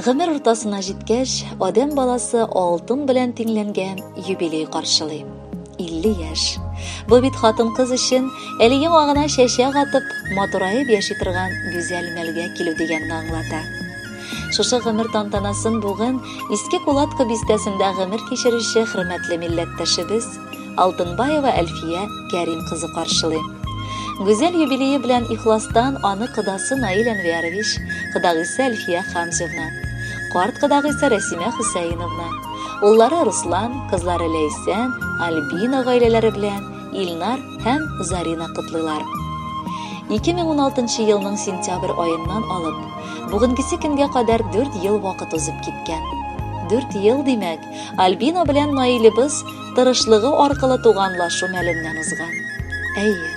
Гомер уртасына җиткәч, адам баласы алтын белән тиңләнгән юбилей каршылый. 50 яшь. Бу бит хатын-кыз өчен әлеге вагына чәчәк атып, матурайып яши торган гүзәл мәлгә килү дигәнне аңлата. Шушы гомер тантанасын бүген Иске Кулатка бистәсендә гомер кичерүче хөрмәтле милләттәшебез Алтынбаева Әлфия Кәрим кызы каршылый. Гүзәл юбилее белән ихластан аны кыдасы Наил Әнвәрович, кыдагысы Әлфия Хамзовна, карт кыдагысы Рәсимә Хусейновна, уллары Руслан, кызлары Ләйсән, Альбина гаиләләре белән Илнар һәм Зарина кытлыйлар. 2016 елның сентябрь айыннан алып, бүгенгесе көнгә кадәр 4 ел вакыт узып киткән. 4 ел димәк, Альбина белән Наилебез тырышлыгы аркылы туганлашу мәленнән узган. Әйе,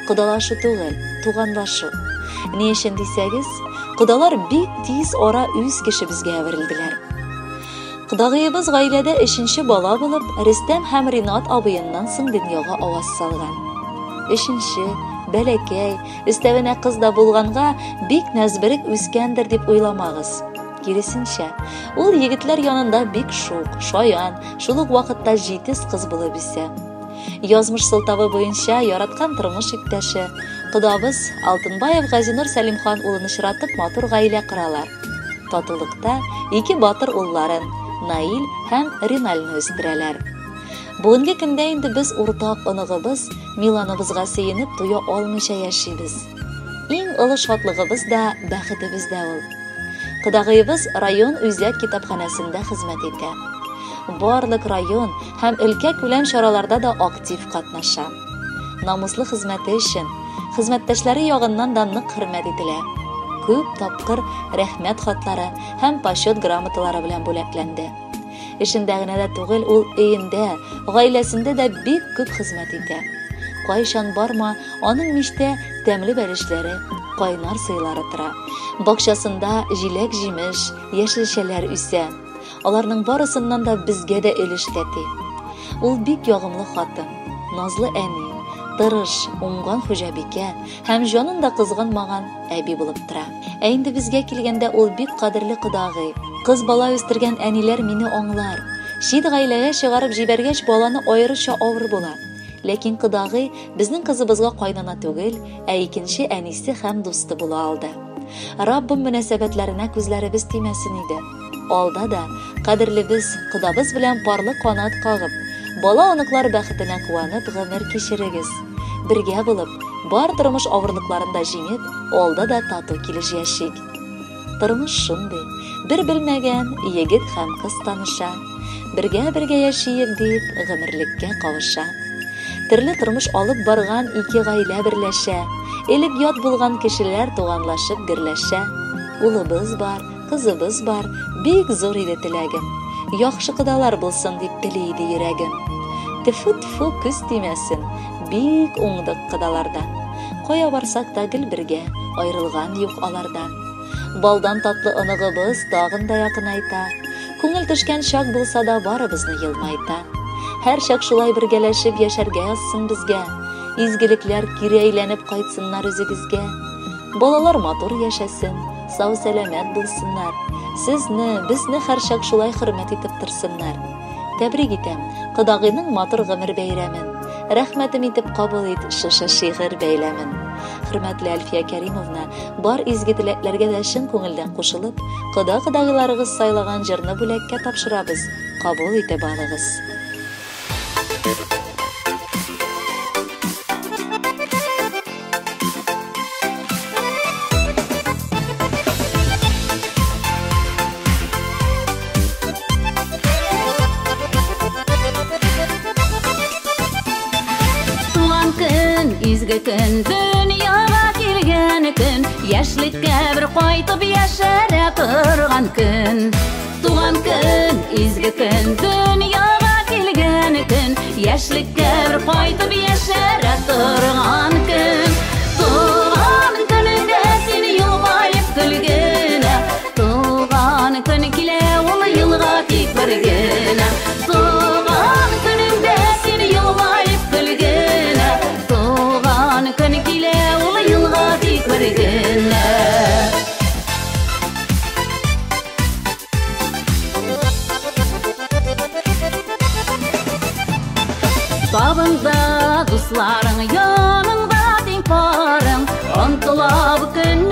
кодалашу түгел, туганлашу. Ни өчен дисәгез, кодалар бик тиз ара үз кешебезгә әверелделәр. Кодагыебыз гаиләдә 3нче бала булып, Рөстәм һәм Ринат абыеннан соң дөньяга аваз салган. 3нче, бәләкәй, өстәвенә кыз да булганга бик нәзберек үскәндер дип уйламагыз. Киресенчә, ул егетләр янында бик шук, шаян, шул ук вакытта җитез кыз булып үсә. Язмыш сылтавы буенча яраткан тормыш иптәше, кодабыз Алтынбаев Газинур Сәлимхан улын очратып матур гаилә коралар. Татулыкта 2 батыр улларын, Наил һәм Риналны үстерәләр. Бүгенге көндә инде без уртак оныгыбыз Миланыбызга сөенеп туя алмыйча яшибез. Иң олы шатлыгыбыз да, бәхетебез дә ул. Кодагыебыз район үзәк китапханәсендә хезмәт итә. Барлык район һәм өлкә күләм чараларда да актив катнаша. Намуслы хезмәте өчен хезмәттәшләре ягыннан да нык хөрмәт ителә. Күп тапкыр рәхмәт хатлары һәм почет грамоталары белән бүләкләнде. Эшендә генә дә түгел, ул өендә, гаиләсендә дә бик күп хезмәт итә. Кайчан барма, аның миштә тәмле бәлешләре, кайнар сыйлары тора. Бакчасында җиләк-җимеш, яшелчәләр үсә. Аларның барысыннан да безгә дә өлеш тәти. Ул бик ягымлы хатын, назлы әни, тырыш, уңган хуҗабикә һәм җанын да кызганмаган әби булып тора. Ә инде безгә килгәндә ул бик кадерле кодагый. Кыз бала үстергән әниләр мине аңлар. Шид гаиләгә чыгарып җибәргәч, баланы аеруча авыр була. Ләкин кодагый безнең кызыбызга кайнана түгел, ә икенче әнисе һәм дусты була алды. Раббым мөнәсәбәтләренә күзләребез тимәсен иде. Алда да кадерлебез, кодабыз белән парлы канат кагып, бала аныклар бәхетенә куанып гомер кичерегез. Бергә булып, бар тормыш авырлыкларында җиңеп, алда да тату килеш яшик. Тормыш шундый, бер белмәгән егет һәм кыз таныша, бергә яшиек дип гомерлеккә кавыша. Төрле тормыш алып барган 2 гаилә берләшә, элек ят булган кешеләр туганлашып гөрләшә. Улыбыз бар, кызыбыз бар, бик зур иде теләгем. Яхшы кодалар булсын дип тели иде йөрәгем. Тифу-тифу күз тимәсен, бик уңдык кодалардан. Кая барсак та гел бергә, аерылган юк алардан. Балдан татлы оныгыбыз тагын да якынайта. Күңел төшкән чак булса да барыбызны елмайта. Һәр чак шулай бергәләшеп яшәргә язсын безгә. Изгелекләр кире әйләнеп кайтсыннар үзебезгә. Балалар матур яшәсен, сау-сәламәт булсыннар. Сезне, безне һәр чак шулай хөрмәт итеп торсыннар. Тәбрик итәм кодагыйның матур гомер бәйрәмен. Рәхмәтем итеп кабул ит шушы шигырь бәйләмен. Хөрмәтле Әлфия Кәримовна, бар изге теләкләргә дә чын күңелдән кушылып, кодагыйларыгыз сайлаган җырны бүләккә тапшырабыз. Кабул итеп алыгыз. Изге көн, дөньяга килгән көн, яшьлеккә бер кайтып яшәрә торган көн. Туган көн, изге көн, дөньяга килгән көн, яшьлеккә бер кайтып яшәрә торган көн. Туган көнеңдә син елмаеп көлгәнә, туган көн килә ул елга тик бер генә. Туган көнеңдә син елмаеп көлгәнә, көн килә ул елга тик бер генә. омтыла бу көн